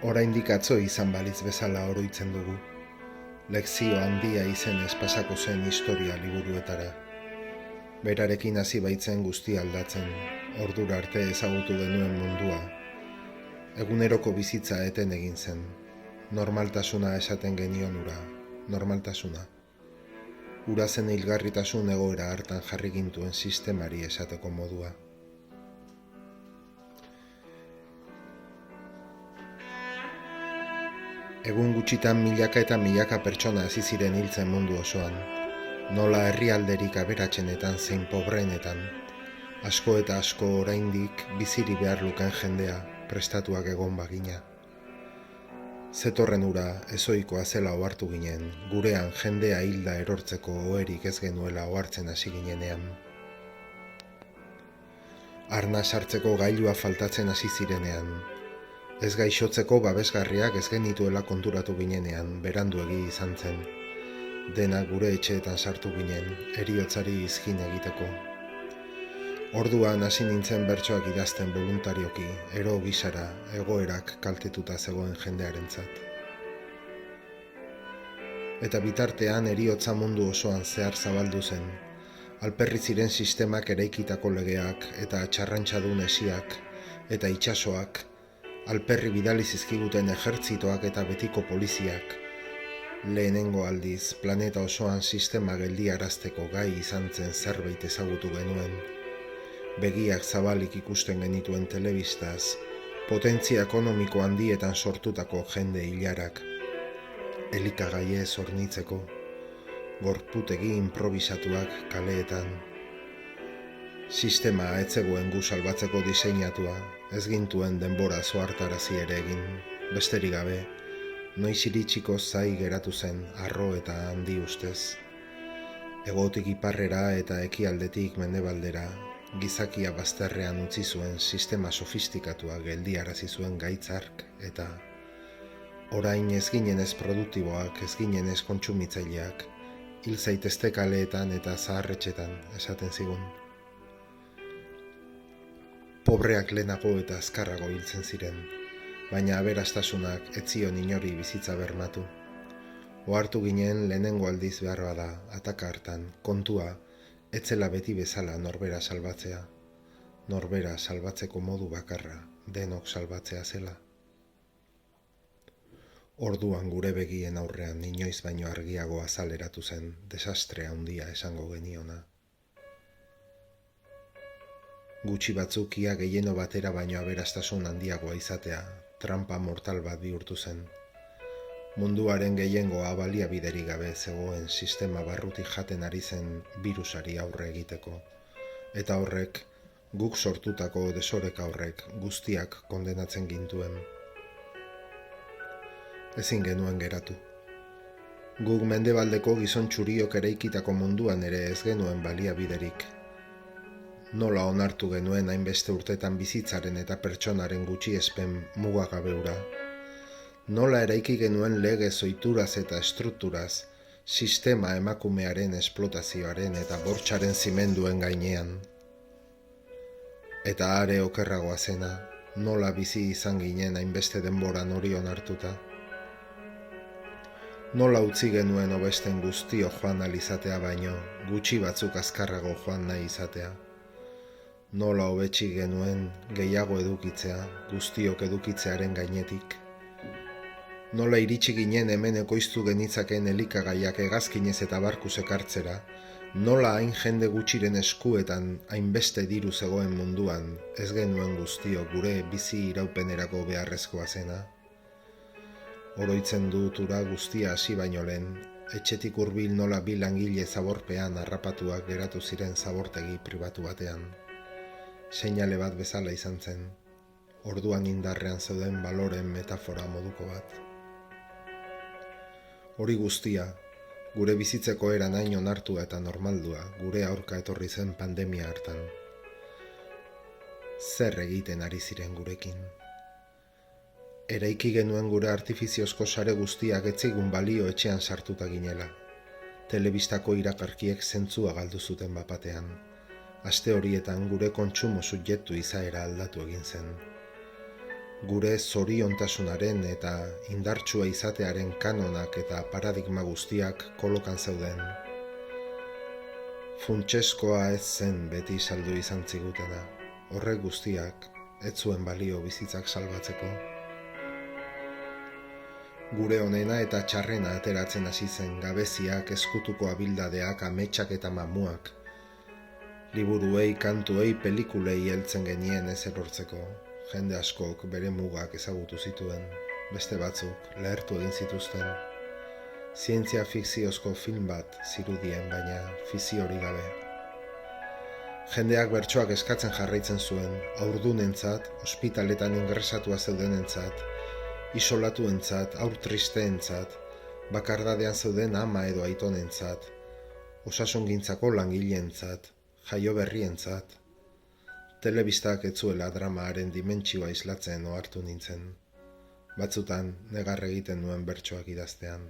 Oraindik atzo izan balitz bezala oroitzen dugu. Lekzio handia izenez pasako zen historia liburuetara. Berarekin hasi baitzen guztia aldatzen, ordura arte ezagutu genuen mundua. Eguneroko bizitza eten egin zen. Normaltasuna esaten genion ura, normaltasuna. Ura zen hilgarritasun egoera hartan jarri gintuen sistemari esateko modua. Egun gutxitan milaka eta milaka pertsona hasi ziren hiltzen mundu osoan. Nola herrialderik aberatsenetan zein pobreenetan. Asko eta asko oraindik biziri behar luken jendea, prestatuak egon bagina. Zetorren ura ezoikoa zela ohartu ginen, gurean jendea hilda erortzeko oherik ez genuela ohartzen hasi ginenean. Arna sartzeko gailua faltatzen hasi zirenean. Ez gaixotzeko babesgarriak ez genituela konturatu ginenean, beranduegi izan zen. Dena gure etxeetan sartu ginen, heriotzari izkin egiteko. Orduan hasi nintzen bertsoak idazten voluntarioki, ero gisara, egoerak kaltetuta zegoen jendearentzat. Eta bitartean heriotza mundu osoan zehar zabaldu zen. Alperri ziren sistemak eraikitako legeak eta txarrantxadun esiak eta itsasoak, alperri bidali zizkiguten ejertzitoak eta betiko poliziak. Lehenengo aldiz, planeta osoan sistema geldiarazteko gai izan zen zerbait ezagutu genuen. Begiak zabalik ikusten genituen telebistaz, potentzia ekonomiko handietan sortutako jende hilarak. Elikagaiez hornitzeko, gorputegi improvisatuak kaleetan. Sistema etzegoen gu salbatzeko diseinatua, ez gintuen denbora zoartarazi ere egin, besterik gabe, noiz iritsiko zai geratu zen arro eta handi ustez. Hegotik iparrera eta ekialdetik mendebaldera, gizakia bazterrean utzi zuen sistema sofistikatua geldiarazi zuen gaitzark eta orain ez ginenez produktiboak, ez ginenez kontsumitzaileak, hil zaitezte kaleetan eta zaharretxetan esaten zigun. Pobreak lehenago eta azkarrago hiltzen ziren, baina aberastasunak ez zion inori bizitza bermatu. Ohartu ginen lehenengo aldiz behar bada, ataka hartan, kontua, etzela beti bezala norbera salbatzea. Norbera salbatzeko modu bakarra, denok salbatzea zela. Orduan gure begien aurrean inoiz baino argiago azaleratu zen, desastre handia esango geniona. Gutxi batzuk ia gehieno batera baino aberastasun handiagoa izatea, trampa mortal bat bihurtu zen. Munduaren gehiengoa baliabiderik gabe zegoen sistema barrutik jaten ari zen birusari aurre egiteko. Eta horrek, guk sortutako desoreka horrek guztiak kondenatzen gintuen. Ezin genuen geratu. Guk mendebaldeko gizon txuriok eraikitako munduan ere ez genuen baliabiderik. Nola onartu genuen hainbeste urtetan bizitzaren eta pertsonaren gutxiespen mugagabe hura. Nola eraiki genuen lege ohituraz eta estrukturaz, sistema emakumearen esplotazioaren eta bortxaren zimenduen gainean. Eta are okerragoa zena, nola bizi izan ginen hainbeste denboran hori onartuta. Nola utzi genuen hobesten guztio joan ahal izatea baino, gutxi batzuk azkarrago joan nahi izatea. Nola hobetsi genuen gehiago edukitzea, guztiok edukitzearen gainetik. Nola iritsi ginen hemen ekoiztu genitzakeen elikagaiak hegazkinez eta barkuz ekartzera, nola hain jende gutxiren eskuetan hainbeste diru zegoen munduan, ez genuen guztiok gure bizi iraupenerako beharrezkoa zena. Oroitzen dut ura guztia hasi baino lehen, etxetik hurbil nola bi langile zaborpean harrapatuak geratu ziren zabortegi pribatu batean. Seinale bat bezala izan zen, orduan indarrean zeuden baloren metafora moduko bat. Hori guztia, gure bizitzeko eran hain onartua eta normaldua, gure aurka etorri zen pandemia hartan. Zer egiten ari ziren gurekin? Eraiki genuen gure artifiziozko sare guztiak etzigun balio etxean sartuta ginela. Telebistako irakarkiek zentzua galdu zuten bapatean. Aste horietan gure kontsumo subjektu izaera aldatu egin zen. gure zoriontasunaren eta indartsua izatearen kanonak eta paradigma guztiak kolokan zeuden. Funtseskoa ez zen beti saldu izan zigutena, horrek guztiak ez zuen balio bizitzak salbatzeko. Gure onena eta txarrena ateratzen hasi zen gabeziak, eskutuko abildadeak, ametsak eta mamuak. Liburuei, kantuei, pelikulei heltzen genien ez erortzeko. Jende askok bere mugak ezagutu zituen, beste batzuk lehertu egin zituzten. Zientzia fikziozko film bat zirudien, baina fikziorik gabe. Jendeak bertsoak eskatzen jarraitzen zuen, haurdunentzat, ospitaletan ingresatua zeudenentzat, isolatuentzat, haur tristeentzat, bakardadean zeuden ama edo aitonentzat, osasungintzako langileentzat, jaio berrientzat. Telebistak ez zuela dramaaren dimentsioa islatzen ohartu nintzen. Batzutan negar egiten nuen bertsoak idaztean.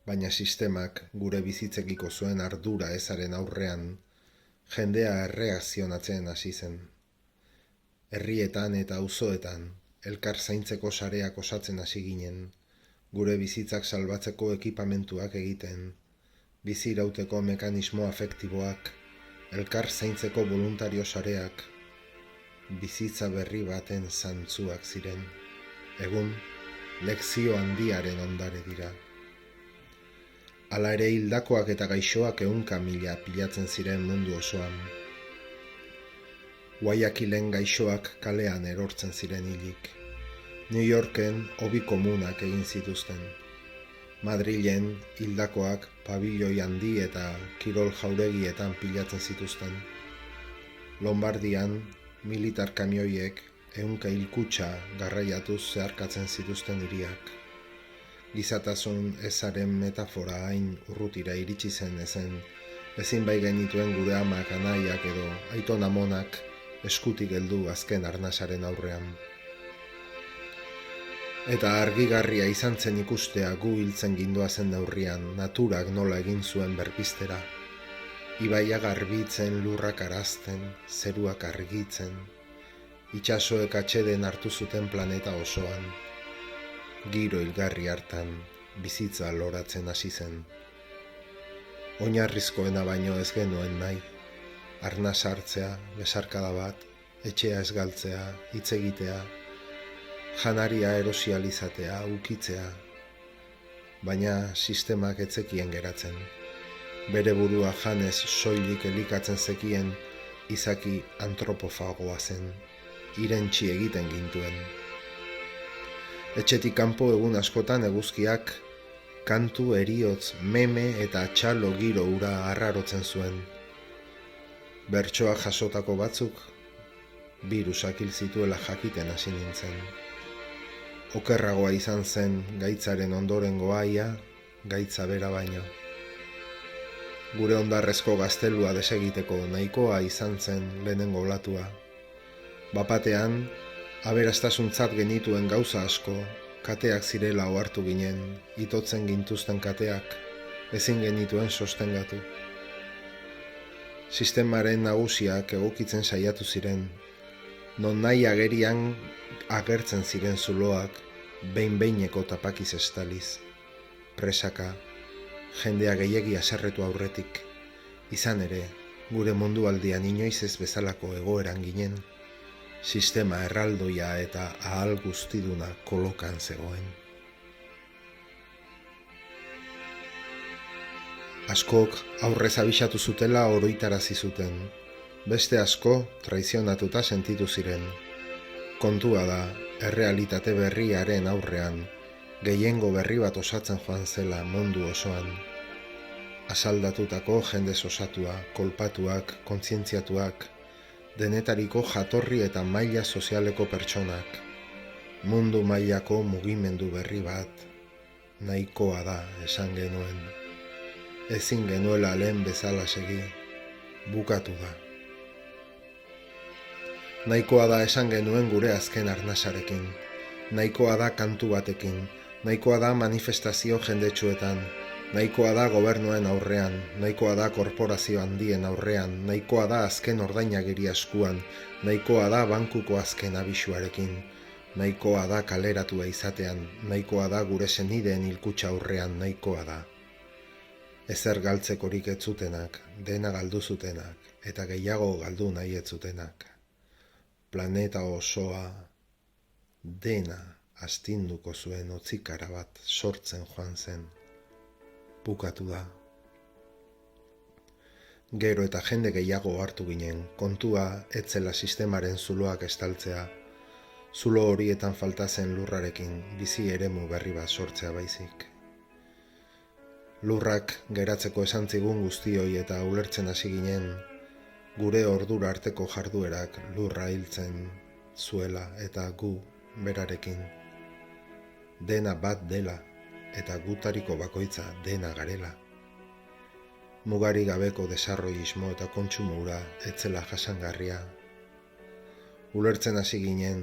Baina sistemak gure bizitzekiko zuen ardura ezaren aurrean, jendea erreakzionatzen hasi zen. Herrietan eta auzoetan, elkar zaintzeko sareak osatzen hasi ginen, gure bizitzak salbatzeko ekipamentuak egiten, bizi irauteko mekanismo afektiboak, elkar zaintzeko voluntario sareak, bizitza berri baten zantzuak ziren. Egun, lekzio handiaren ondare dira. Hala ere hildakoak eta gaixoak 100.000 pilatzen ziren mundu osoan. Guayaquilen gaixoak kalean erortzen ziren hilik. New Yorken hobi komunak egin zituzten. Madrilen hildakoak pabilloi handi eta kirol jauregietan pilatzen zituzten. Lombardian militar kamioiek 100 hilkutxa garraiatuz zeharkatzen zituzten hiriak. Gizatasun ezaren metafora hain urrutira iritsi zen ezin bai genituen gure amak, anaiak edo aiton amonak eskutik heldu azken arnasaren aurrean. Eta argigarria izan zen ikustea gu hiltzen gindoazen neurrian, naturak nola egin zuen berpiztera. Ibaiak garbitzen, lurrak arazten, zeruak argitzen, itsasoek atseden hartu zuten planeta osoan. Giro hilgarri hartan, bizitza loratzen hasi zen. Oinarrizkoena baino ez genuen nahi. Arnas hartzea, besarkada bat, etxea ez galtzea, hitz egitea, janaria erosializatea, ukitzea. Baina sistemak ez zekien geratzen. Bere burua janez soilik elikatzen zekien izaki antropofagoa zen, irentsi egiten gintuen. Etxetik kanpo egun askotan eguzkiak kantu, heriotz, meme eta txalo giro hura arrarotzen zuen. Bertsoak jasotako batzuk birusak hil zituela jakiten hasi nintzen. Okerragoa izan zen gaitzaren ondorengoa ia, gaitza bera baino. Gure ondarrezko gaztelua desegiteko nahikoa izan zen lehenengo olatua. Bapatean, aberastasuntzat genituen gauza asko, kateak zirela ohartu ginen, itotzen gintuzten kateak, ezin genituen sostengatu. Sistemaren nagusiak egokitzen saiatu ziren, non nahi agerian agertzen ziren zuloak, behin-behineko tapakiz estaliz, presaka, jendea gehiegi haserretu aurretik. Izan ere, gure mundualdian inoiz ez bezalako egoeran ginen, sistema erraldoia eta ahal guztiduna kolokan zegoen. Askok aurrez abisatu zutela oroitarazi zuten, beste asko traizionatuta sentitu ziren. Kontua da, errealitate berriaren aurrean, gehiengo berri bat osatzen joan zela mundu osoan. Asaldatutako jendez osatua, kolpatuak, kontzientziatuak, denetariko jatorri eta maila sozialeko pertsonak, mundu mailako mugimendu berri bat, nahikoa da esan genuen. Ezin genuela lehen bezala segi, bukatu da. Nahikoa da esan genuen gure azken arnasarekin, nahikoa da kantu batekin, nahikoa da manifestazio jendetsuetan, Nahikoa da gobernuen aurrean, nahikoa da korporazio handien aurrean, nahikoa da azken ordainagiri eskuan, nahikoa da bankuko azken abisuarekin, nahikoa da kaleratua izatean, nahikoa da gure senideen hilkutxa aurrean, nahikoa da. Ezer galtzekorik ez zutenak, dena galdu zutenak, eta gehiago galdu nahi ez zutenak. Planeta osoa dena astinduko zuen otzikara bat sortzen joan zen. Bukatu da. Gero eta jende gehiago hartu ginen, kontua etzela sistemaren zuloak estaltzea, zulo horietan falta zen lurrarekin bizi eremu berri bat sortzea baizik. Lurrak geratzeko esan zigun guztioi eta ulertzen hasi ginen, gure ordura arteko jarduerak lurra hiltzen zuela eta gu berarekin. Dena bat dela, eta gutariko bakoitza dena garela. Mugari gabeko desarroismo eta kontsumo hura etzela jasangarria. Ulertzen hasi ginen,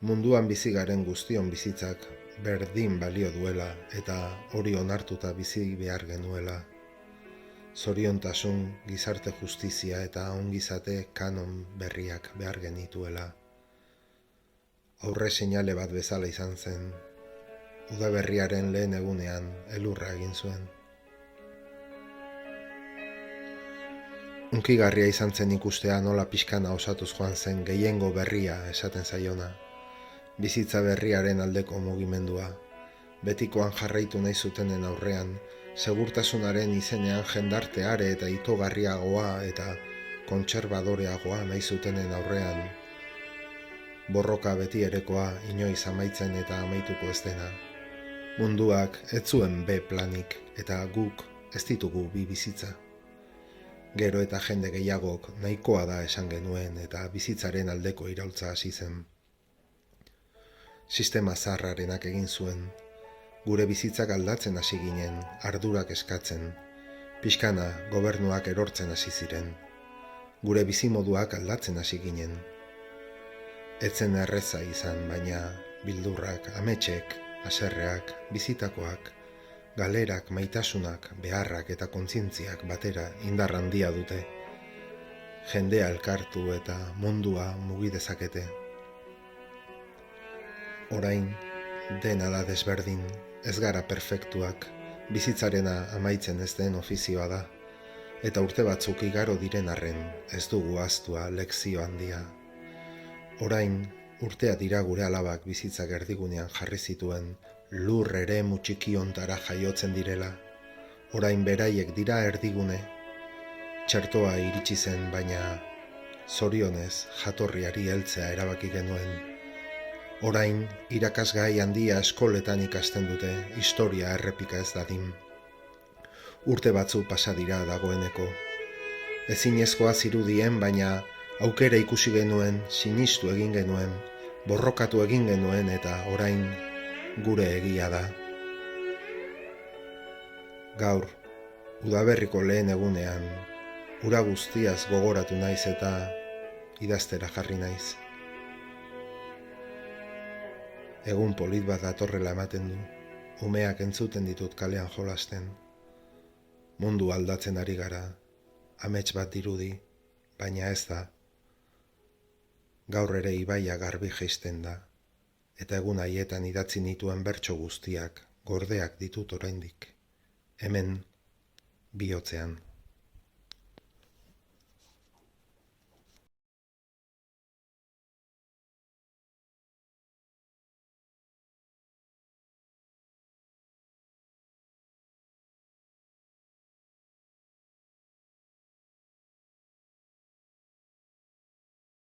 munduan bizi garen guztion bizitzak berdin balio duela eta hori onartuta bizi behar genuela. Zoriontasun, gizarte justizia eta ongizate kanon berriak behar genituela. Aurre seinale bat bezala izan zen. Udaberriaren lehen egunean elurra egin zuen. Hunkigarria izan zen ikustea nola pixkana osatuz joan zen gehiengo berria esaten zaiona. Bizitza berriaren aldeko mugimendua. Betikoan jarraitu nahi zutenen aurrean, segurtasunaren izenean jendarte are eta itogarriagoa eta kontserbadoreagoa nahi zutenen aurrean. Borroka beti erekoa inoiz amaitzen eta amaituko ez dena. Munduak ez zuen B planik eta guk ez ditugu bi bizitza. Gero eta jende gehiagok nahikoa da esan genuen eta bizitzaren aldeko iraultza hasi zen. Sistema zaharrarenak egin zuen. Gure bizitzak aldatzen hasi ginen, ardurak eskatzen. Pixkana gobernuak erortzen hasi ziren. Gure bizimoduak aldatzen hasi ginen. Etzen erreza izan, baina bildurrak, ametsek, haserreak, bizitakoak, galerak, maitasunak, beharrak eta kontzientziak batera indar handia dute. Jendea elkartu eta mundua mugi dezakete. Orain, dena da desberdin, ez gara perfektuak, bizitzarena amaitzen ez den ofizioa da, eta urte batzuk igaro diren arren, ez dugu ahaztua lekzio handia. Orain, urtea dira gure alabak bizitzak erdigunean jarri zituen, lur ere mutxiki ontara jaiotzen direla. Orain beraiek dira erdigune. Txertoa iritsi zen, baina zorionez jatorriari heltzea erabaki genuen. Orain, irakasgai handia eskoletan ikasten dute, historia errepika ez dadin. Urte batzu pasa dira dagoeneko. Ezinezkoa zirudien, baina aukera ikusi genuen, sinistu egin genuen, borrokatu egin genuen eta orain gure egia da. Gaur, udaberriko lehen egunean, ura guztiaz gogoratu naiz eta idaztera jarri naiz. Egun polit bat datorrela ematen du, umeak entzuten ditut kalean jolasten. Mundu aldatzen ari gara, amets bat dirudi, baina ez da. Gaur ere ibaia garbi jaisten da, eta egun haietan idatzi nituen bertso guztiak gordeak ditut oraindik, hemen bihotzean.